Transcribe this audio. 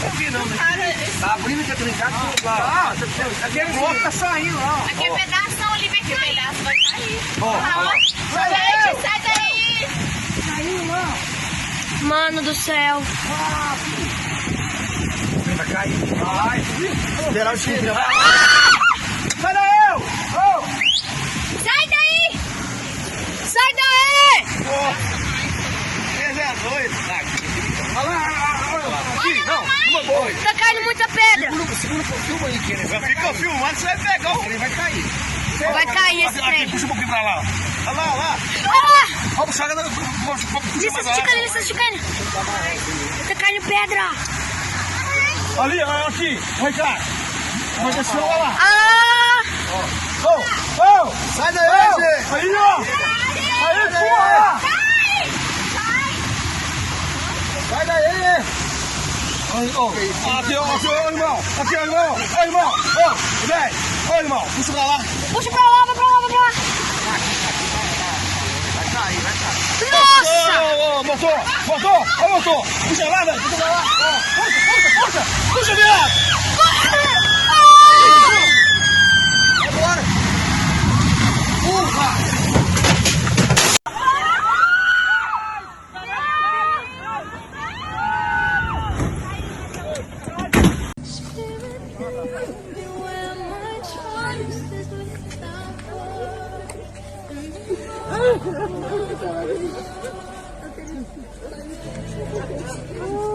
Não vi não, né? Tá abrindo que é trincado. Aqui é bloco, tá saindo lá. Aqui é pedaço, não, ali vai cair. Pedaço vai cair. Sai Sai daí! Saindo lá. Mano do céu. Vai cair. Vai. Esperar o time. Sai daí, eu! Sai daí! Sai daí! Esse é doido. Olha lá. Aqui, não. Uma boa. Tá caindo muita pedra. Segura um pouquinho aí, Kenner. Fica filmando, você vai pegar o... Ele vai cair. Vai cair esse Aqui, trem. puxa um pouquinho pra lá. Olha lá, olha lá. Ah! Vamos puxar. Licença esticando. Tá caindo pedra. Ali, aqui. Vai cá. Vai descer, olha lá. Ah! Sai daí, gente. Aí, ó. Aí, porra. Sai daí. Aqui, ó, irmão. Aqui, ó, irmão. Ó, irmão. Ó, velho. Ó, irmão. Puxa pra lá. Puxa pra lá, vai pra lá. Vai cair. Nossa! Ô, motor. Ó, motor. Puxa lá, velho. Puxa pra lá. Ó, puxa. Puxa, viado. Vai embora. Oh,